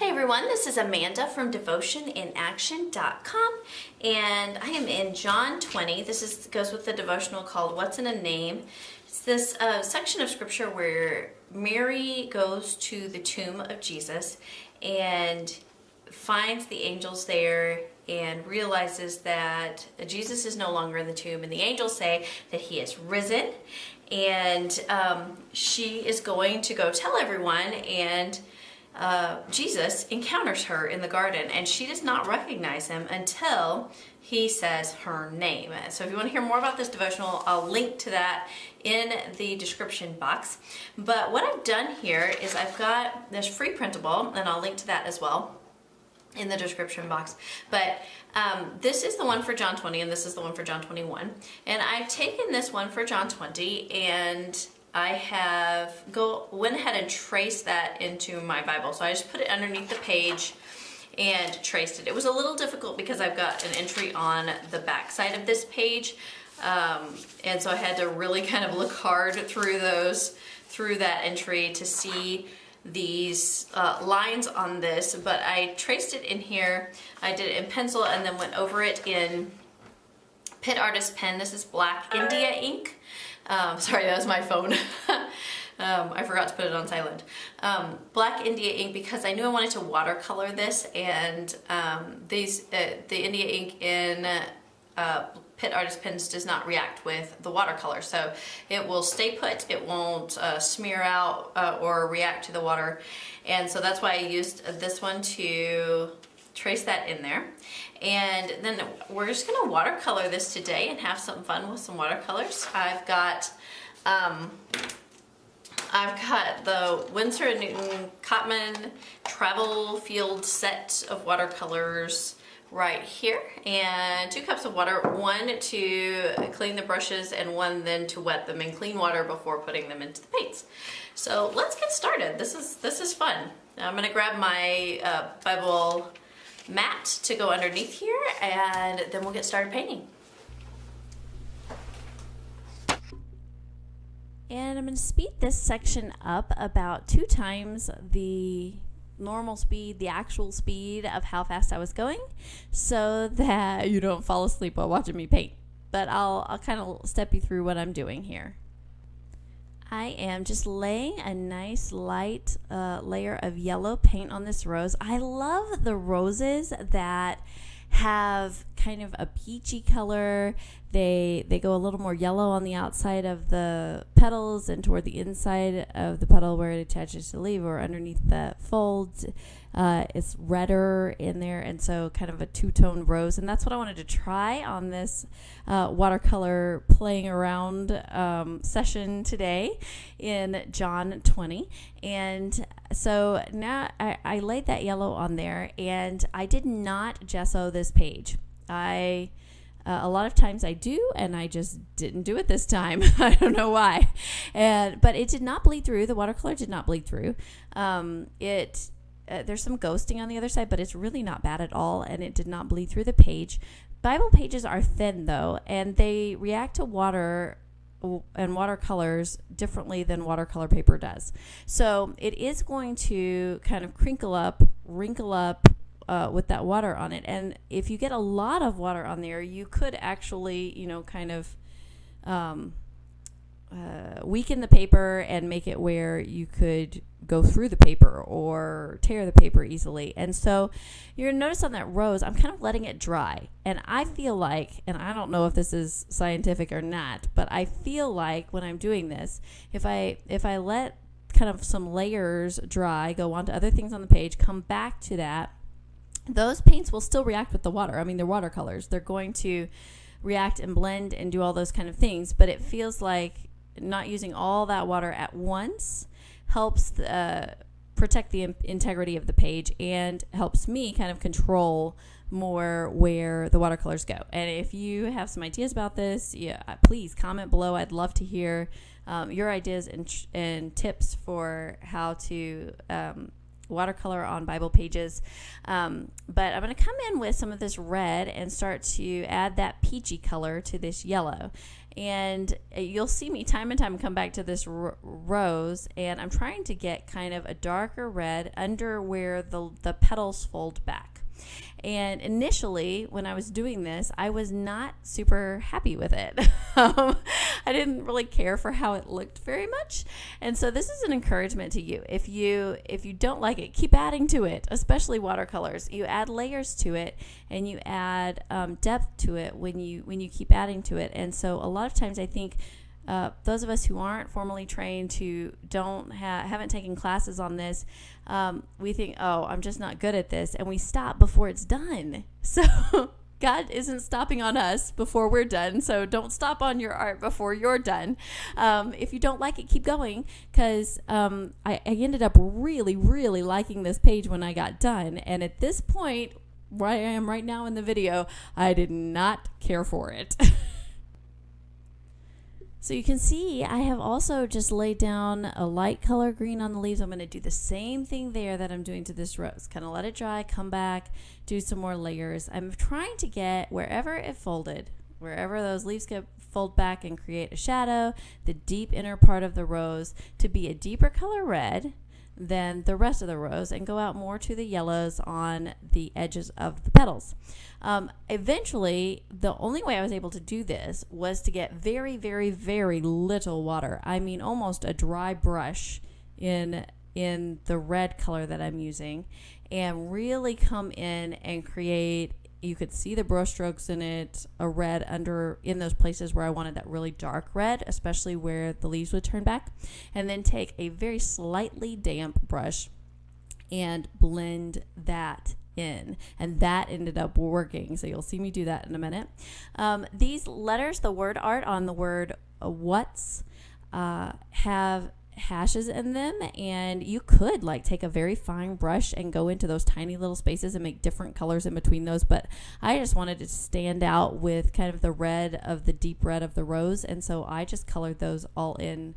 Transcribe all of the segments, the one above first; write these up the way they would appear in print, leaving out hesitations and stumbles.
Hey everyone, this is Amanda from DevotionInAction.com, and I am in John 20. This goes with the devotional called What's in a Name. It's this section of scripture where Mary goes to the tomb of Jesus and finds the angels there and realizes that Jesus is no longer in the tomb, and the angels say that he is risen, and she is going to go tell everyone, and Jesus encounters her in the garden, and she does not recognize him until he says her name. So if you want to hear more about this devotional, I'll link to that in the description box. But what I've done here is I've got this free printable, and I'll link to that as well in the description box. But this is the one for John 20, and this is the one for John 21. And I've taken this one for John 20, and I went ahead and traced that into my Bible. So I just put it underneath the page and traced it. It was a little difficult because I've got an entry on the back side of this page. And so I had to really kind of look hard through that entry to see these lines on this. But I traced it in here. I did it in pencil and then went over it in Pitt Artist pen. This is Black India ink. Sorry, that was my phone. I forgot to put it on silent. Black India ink, because I knew I wanted to watercolor this, and the India ink in Pitt Artist pens does not react with the watercolor, so it will stay put. It won't smear out or react to the water, and so that's why I used this one to trace that in there. And then we're just going to watercolor this today and have some fun with some watercolors. I've got the Winsor & Newton Cotman Travel Field set of watercolors right here, and 2 cups of water, one to clean the brushes and one then to wet them in clean water before putting them into the paints. So let's get started. This is fun. I'm going to grab my Bible mat to go underneath here, and then we'll get started painting. And I'm going to speed this section up about 2 times the normal speed, the actual speed of how fast I was going, so that you don't fall asleep while watching me paint. But I'll kind of step you through what I'm doing here. I am just laying a nice light layer of yellow paint on this rose. I love the roses that have kind of a peachy color. They go a little more yellow on the outside of the petals and toward the inside of the petal where it attaches to the leaf, or underneath the folds. It's redder in there, and so kind of a two-tone rose. And that's what I wanted to try on this watercolor playing around session today in John 20. And so now I laid that yellow on there, and I did not gesso this page. A lot of times I do, and I just didn't do it this time. I don't know why. But it did not bleed through. The watercolor did not bleed through. There's some ghosting on the other side, but it's really not bad at all, and it did not bleed through the page. Bible pages are thin, though, and they react to water and watercolors differently than watercolor paper does. So it is going to kind of wrinkle up with that water on it. And if you get a lot of water on there, you could actually, kind of weaken the paper and make it where you could go through the paper or tear the paper easily. And so you're going to notice on that rose, I'm kind of letting it dry. And I feel like, and I don't know if this is scientific or not, but I feel like when I'm doing this, if I let kind of some layers dry, go on to other things on the page, come back to that, those paints will still react with the water. I mean, they're watercolors. They're going to react and blend and do all those kind of things, but it feels like not using all that water at once helps protect the integrity of the page and helps me kind of control more where the watercolors go. And if you have some ideas about this, please comment below. I'd love to hear your ideas and tips for how to watercolor on Bible pages. But I'm going to come in with some of this red and start to add that peachy color to this yellow. And you'll see me time and time come back to this rose, and I'm trying to get kind of a darker red under where the petals fold back. And initially, when I was doing this, I was not super happy with it. I didn't really care for how it looked very much. And so this is an encouragement to you. If you don't like it, keep adding to it, especially watercolors. You add layers to it, and you add depth to it when you keep adding to it. And so a lot of times I think those of us who aren't formally trained, who haven't taken classes on this, we think, oh, I'm just not good at this, and we stop before it's done. So God isn't stopping on us before we're done, so don't stop on your art before you're done. If you don't like it, keep going, because I ended up really, really liking this page when I got done, and at this point, where I am right now in the video, I did not care for it. So you can see I have also just laid down a light color green on the leaves. I'm going to do the same thing there that I'm doing to this rose. Kind of let it dry, come back, do some more layers. I'm trying to get wherever it folded, wherever those leaves get fold back and create a shadow, the deep inner part of the rose to be a deeper color red than the rest of the rose, and go out more to the yellows on the edges of the petals. Eventually, the only way I was able to do this was to get very, very, very little water. I mean, almost a dry brush in the red color that I'm using, and really come in and create, you could see the brush strokes in it, a red in those places where I wanted that really dark red, especially where the leaves would turn back, and then take a very slightly damp brush and blend that in, and that ended up working. So you'll see me do that in a minute. These letters, the word art on the word what's, have hashes in them, and you could take a very fine brush and go into those tiny little spaces and make different colors in between those, but I just wanted to stand out with kind of the red of the deep red of the rose, and so I just colored those all in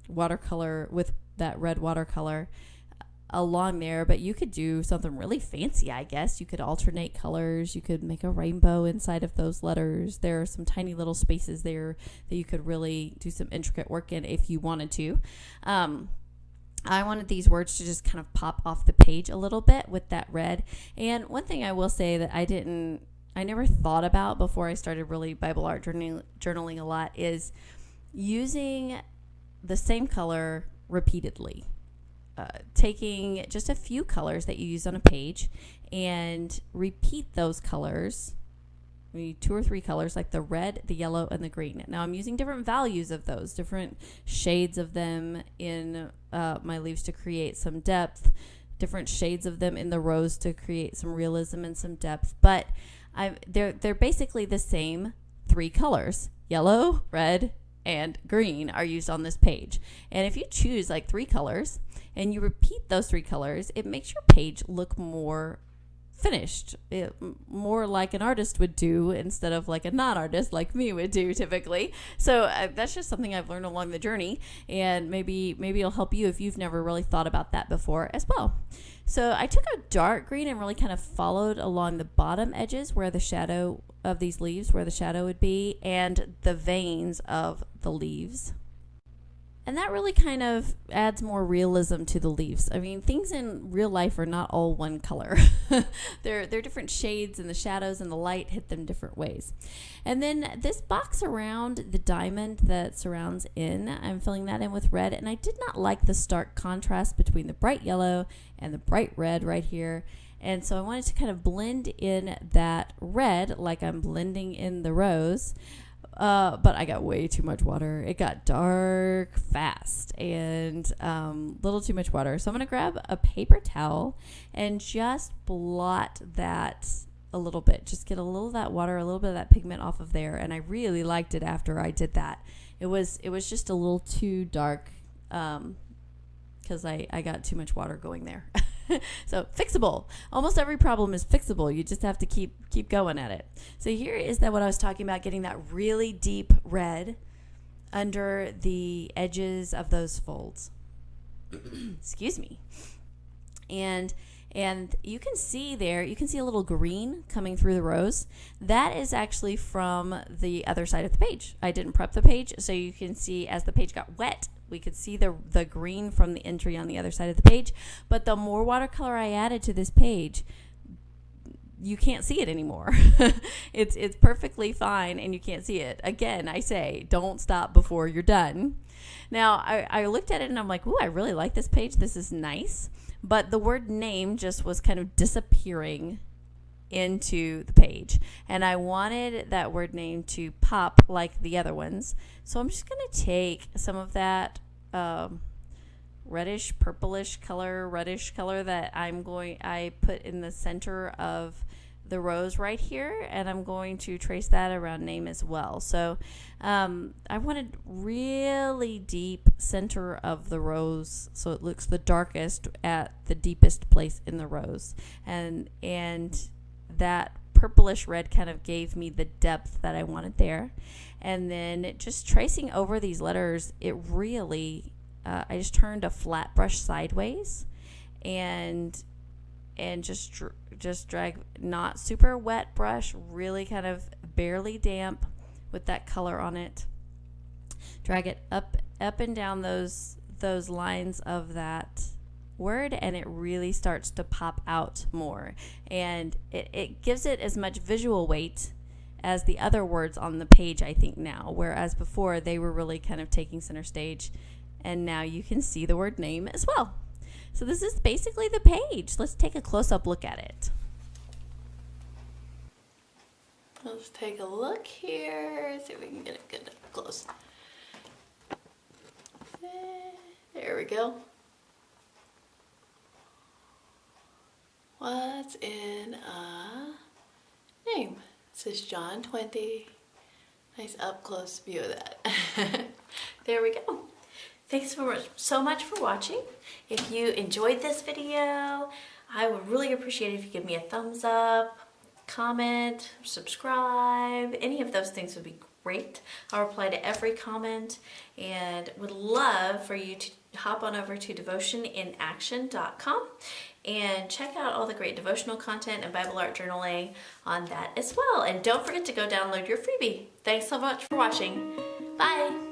watercolor with that red watercolor along there. But you could do something really fancy, I guess. You could alternate colors. You could make a rainbow inside of those letters. There are some tiny little spaces there that you could really do some intricate work in if you wanted to. I wanted these words to just kind of pop off the page a little bit with that red. And one thing I will say that I never thought about before I started really Bible art journaling a lot is using the same color repeatedly. Taking just a few colors that you use on a page and repeat those colors, maybe 2 or 3 colors, like the red, the yellow, and the green. Now I'm using different values of those, different shades of them in my leaves to create some depth, different shades of them in the rose to create some realism and some depth, but they're basically the same 3 colors: yellow, red, and green are used on this page. And if you choose 3 colors and you repeat those 3 colors, it makes your page look more finished, more like an artist would do instead of like a non-artist like me would do typically. So that's just something I've learned along the journey, and maybe it'll help you if you've never really thought about that before as well. So I took a dark green and really kind of followed along the bottom edges where the shadow of these leaves, where the shadow would be, and the veins of the leaves. And that really kind of adds more realism to the leaves. I mean, things in real life are not all one color. They're different shades, and the shadows and the light hit them different ways. And then this box around the diamond that surrounds in, I'm filling that in with red. And I did not like the stark contrast between the bright yellow and the bright red right here. And so I wanted to kind of blend in that red like I'm blending in the rose. But I got way too much water. It got dark fast and little too much water. So I'm going to grab a paper towel and just blot that a little bit. Just get a little of that water, a little bit of that pigment off of there. And I really liked it after I did that. It was just a little too dark because I got too much water going there. So fixable. Almost every problem is fixable. You just have to keep going at it. So here is what I was talking about, getting that really deep red under the edges of those folds. Excuse me. And you can see there, you can see a little green coming through the rows. That is actually from the other side of the page. I didn't prep the page, so you can see as the page got wet, we could see the green from the entry on the other side of the page. But the more watercolor I added to this page, you can't see it anymore. It's perfectly fine and you can't see it. Again, I say, don't stop before you're done. Now, I looked at it and I'm like, ooh, I really like this page. This is nice. But the word name just was kind of disappearing into the page. And I wanted that word name to pop like the other ones. So I'm just going to take some of that reddish color that I put in the center of the rows right here, and I'm going to trace that around name as well. So I wanted really deep center of the rows so it looks the darkest at the deepest place in the rows, and that purplish red kind of gave me the depth that I wanted there. And then just tracing over these letters, it really I just turned a flat brush sideways and just drag, not super wet brush, really kind of barely damp with that color on it. Drag it up and down those lines of that word, and it really starts to pop out more. And it gives it as much visual weight as the other words on the page, I think now, whereas before they were really kind of taking center stage, and now you can see the word name as well. So this is basically the page. Let's take a close-up look at it. Let's take a look here, see if we can get it good up close. There we go. What's in a name? It says John 20. Nice up-close view of that. There we go. Thanks so much for watching. If you enjoyed this video, I would really appreciate it if you give me a thumbs up, comment, subscribe. Any of those things would be great. I'll reply to every comment and would love for you to hop on over to devotioninaction.com and check out all the great devotional content and Bible art journaling on that as well. And don't forget to go download your freebie. Thanks so much for watching. Bye.